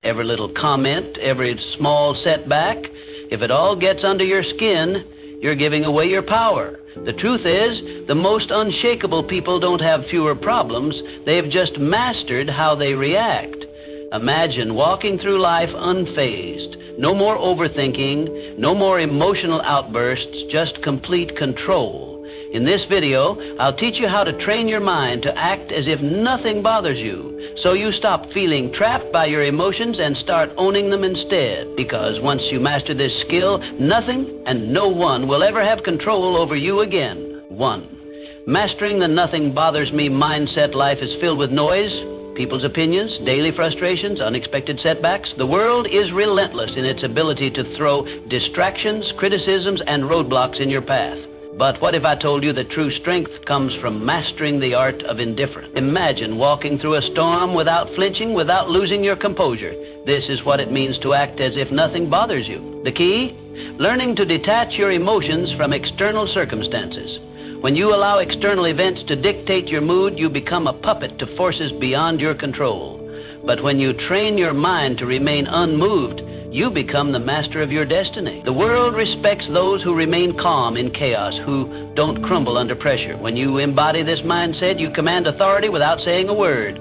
every little comment, every small setback. If it all gets under your skin, you're giving away your power. The truth is, the most unshakable people don't have fewer problems. They've just mastered how they react. Imagine walking through life unfazed. No more overthinking, no more emotional outbursts, just complete control. In this video, I'll teach you how to train your mind to act as if nothing bothers you, so you stop feeling trapped by your emotions and start owning them instead. Because once you master this skill, nothing and no one will ever have control over you again. 1. Mastering the nothing bothers me mindset. Life is filled with noise, people's opinions, daily frustrations, unexpected setbacks. The world is relentless in its ability to throw distractions, criticisms, and roadblocks in your path. But what if I told you that true strength comes from mastering the art of indifference? Imagine walking through a storm without flinching, without losing your composure. This is what it means to act as if nothing bothers you. The key? Learning to detach your emotions from external circumstances. When you allow external events to dictate your mood, you become a puppet to forces beyond your control. But when you train your mind to remain unmoved, you become the master of your destiny. The world respects those who remain calm in chaos, who don't crumble under pressure. When you embody this mindset, you command authority without saying a word.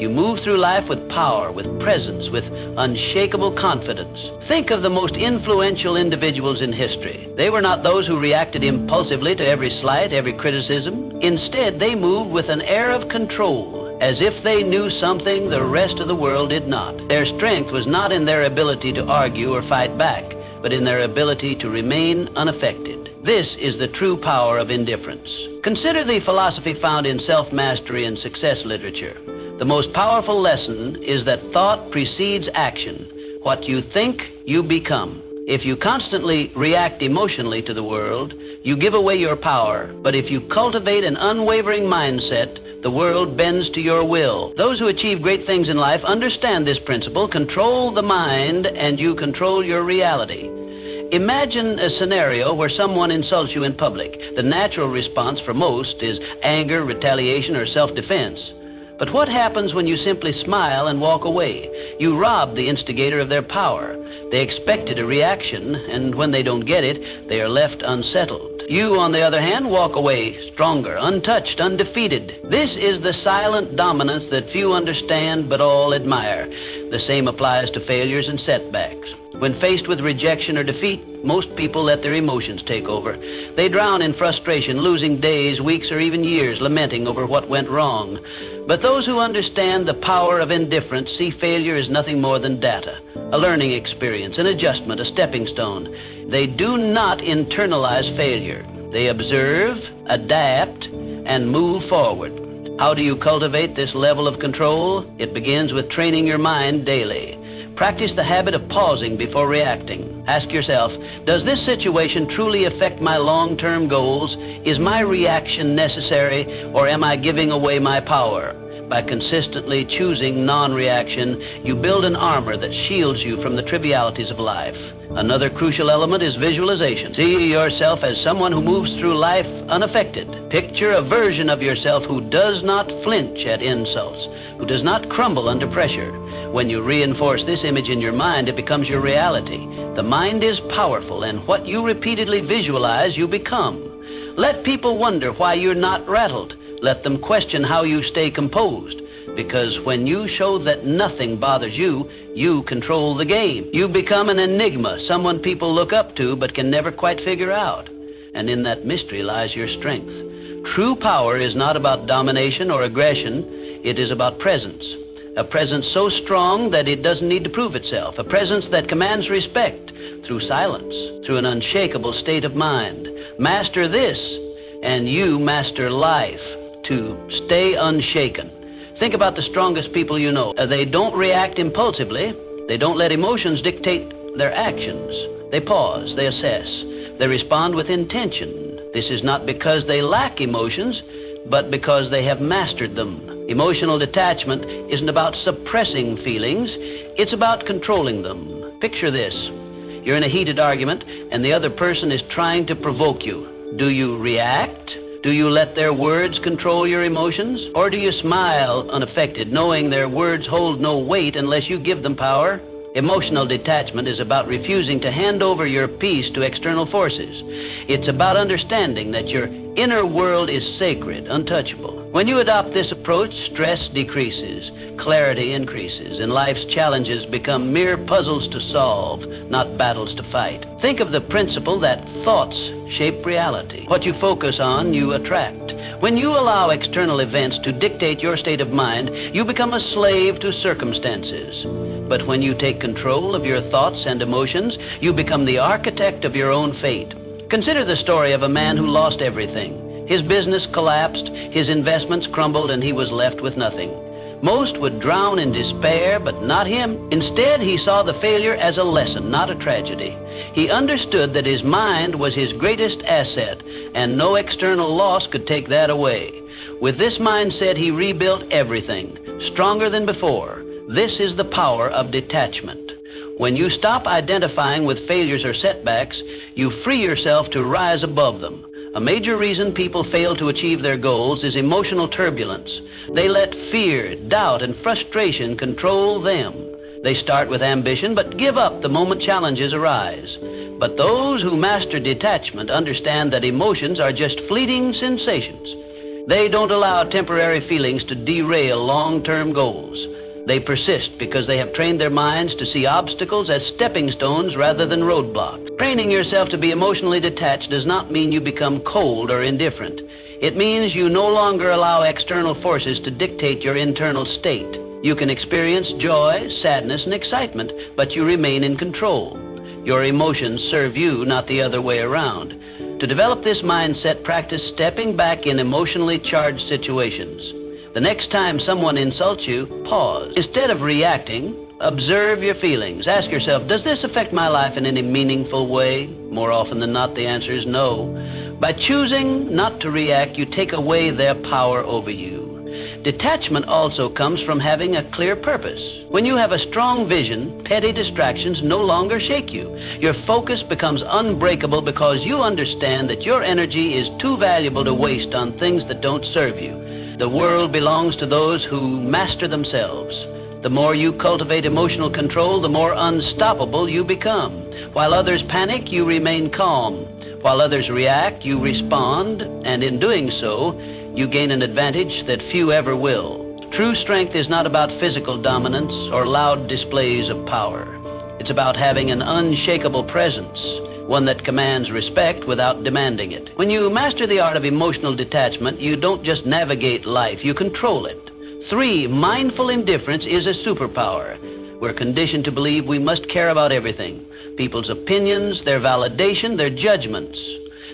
You move through life with power, with presence, with unshakable confidence. Think of the most influential individuals in history. They were not those who reacted impulsively to every slight, every criticism. Instead, they moved with an air of control, as if they knew something the rest of the world did not. Their strength was not in their ability to argue or fight back, but in their ability to remain unaffected. This is the true power of indifference. Consider the philosophy found in self-mastery and success literature. The most powerful lesson is that thought precedes action. What you think, you become. If you constantly react emotionally to the world, you give away your power. But if you cultivate an unwavering mindset, the world bends to your will. Those who achieve great things in life understand this principle. Control the mind and you control your reality. Imagine a scenario where someone insults you in public. The natural response for most is anger, retaliation, or self-defense. But what happens when you simply smile and walk away? You rob the instigator of their power. They expected a reaction, and when they don't get it, they are left unsettled. You, on the other hand, walk away stronger, untouched, undefeated. This is the silent dominance that few understand but all admire. The same applies to failures and setbacks. When faced with rejection or defeat, most people let their emotions take over. They drown in frustration, losing days, weeks, or even years lamenting over what went wrong. But those who understand the power of indifference see failure as nothing more than data, a learning experience, an adjustment, a stepping stone. They do not internalize failure. They observe, adapt, and move forward. How do you cultivate this level of control? It begins with training your mind daily. Practice the habit of pausing before reacting. Ask yourself, does this situation truly affect my long-term goals? Is my reaction necessary, or am I giving away my power? By consistently choosing non-reaction, you build an armor that shields you from the trivialities of life. Another crucial element is visualization. See yourself as someone who moves through life unaffected. Picture a version of yourself who does not flinch at insults, who does not crumble under pressure. When you reinforce this image in your mind, it becomes your reality. The mind is powerful, and what you repeatedly visualize, you become. Let people wonder why you're not rattled. Let them question how you stay composed. Because when you show that nothing bothers you, you control the game. You become an enigma, someone people look up to but can never quite figure out. And in that mystery lies your strength. True power is not about domination or aggression. It is about presence. A presence so strong that it doesn't need to prove itself. A presence that commands respect through silence, through an unshakable state of mind. Master this, and you master life. To stay unshaken. Think about the strongest people you know. They don't react impulsively. They don't let emotions dictate their actions. They pause, they assess, they respond with intention. This is not because they lack emotions, but because they have mastered them. Emotional detachment isn't about suppressing feelings, it's about controlling them. Picture this. You're in a heated argument and the other person is trying to provoke you. Do you react Do you let their words control your emotions? Or do you smile unaffected, knowing their words hold no weight unless you give them power? Emotional detachment is about refusing to hand over your peace to external forces. It's about understanding that your inner world is sacred, untouchable. When you adopt this approach, stress decreases, clarity increases, and life's challenges become mere puzzles to solve, not battles to fight. Think of the principle that thoughts shape reality. What you focus on, you attract. When you allow external events to dictate your state of mind, you become a slave to circumstances. But when you take control of your thoughts and emotions, you become the architect of your own fate. Consider the story of a man who lost everything. His business collapsed, his investments crumbled, and he was left with nothing. Most would drown in despair, but not him. Instead, he saw the failure as a lesson, not a tragedy. He understood that his mind was his greatest asset, and no external loss could take that away. With this mindset, he rebuilt everything, stronger than before. This is the power of detachment. When you stop identifying with failures or setbacks, you free yourself to rise above them. A major reason people fail to achieve their goals is emotional turbulence. They let fear, doubt, and frustration control them. They start with ambition, but give up the moment challenges arise. But those who master detachment understand that emotions are just fleeting sensations. They don't allow temporary feelings to derail long-term goals. They persist because they have trained their minds to see obstacles as stepping stones rather than roadblocks. Training yourself to be emotionally detached does not mean you become cold or indifferent. It means you no longer allow external forces to dictate your internal state. You can experience joy, sadness, and excitement, but you remain in control. Your emotions serve you, not the other way around. To develop this mindset, practice stepping back in emotionally charged situations. The next time someone insults you, pause. Instead of reacting, observe your feelings. Ask yourself, does this affect my life in any meaningful way? More often than not, the answer is no. By choosing not to react, you take away their power over you. Detachment also comes from having a clear purpose. When you have a strong vision, petty distractions no longer shake you. Your focus becomes unbreakable because you understand that your energy is too valuable to waste on things that don't serve you. The world belongs to those who master themselves. The more you cultivate emotional control, the more unstoppable you become. While others panic, you remain calm. While others react, you respond, and in doing so, you gain an advantage that few ever will. True strength is not about physical dominance or loud displays of power. It's about having an unshakable presence, one that commands respect without demanding it. When you master the art of emotional detachment, you don't just navigate life, you control it. 3, mindful indifference is a superpower. We're conditioned to believe we must care about everything. People's opinions, their validation, their judgments.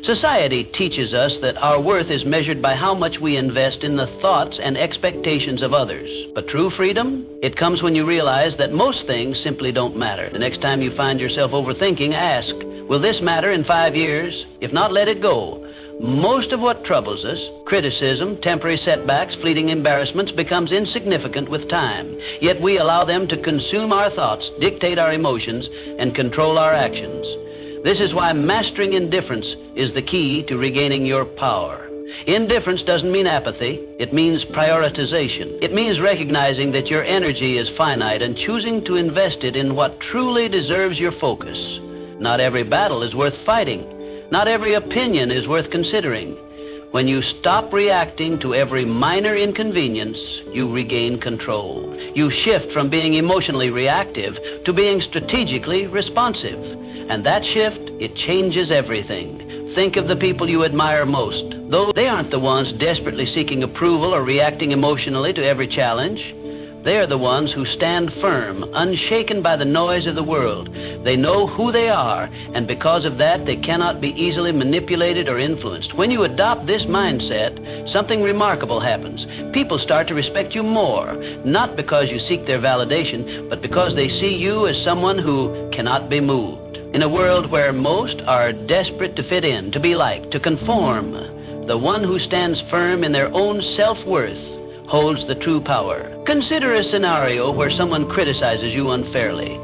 Society teaches us that our worth is measured by how much we invest in the thoughts and expectations of others. But true freedom, it comes when you realize that most things simply don't matter. The next time you find yourself overthinking, ask, will this matter in 5 years? If not, let it go. Most of what troubles us, criticism, temporary setbacks, fleeting embarrassments, becomes insignificant with time. Yet we allow them to consume our thoughts, dictate our emotions, and control our actions. This is why mastering indifference is the key to regaining your power. Indifference doesn't mean apathy. It means prioritization. It means recognizing that your energy is finite and choosing to invest it in what truly deserves your focus. Not every battle is worth fighting. Not every opinion is worth considering. When you stop reacting to every minor inconvenience, you regain control. You shift from being emotionally reactive to being strategically responsive. And that shift, it changes everything. Think of the people you admire most. Though they aren't the ones desperately seeking approval or reacting emotionally to every challenge. They are the ones who stand firm, unshaken by the noise of the world. They know who they are, and because of that, they cannot be easily manipulated or influenced. When you adopt this mindset, something remarkable happens. People start to respect you more, not because you seek their validation, but because they see you as someone who cannot be moved. In a world where most are desperate to fit in, to be liked, to conform, the one who stands firm in their own self-worth holds the true power. Consider a scenario where someone criticizes you unfairly.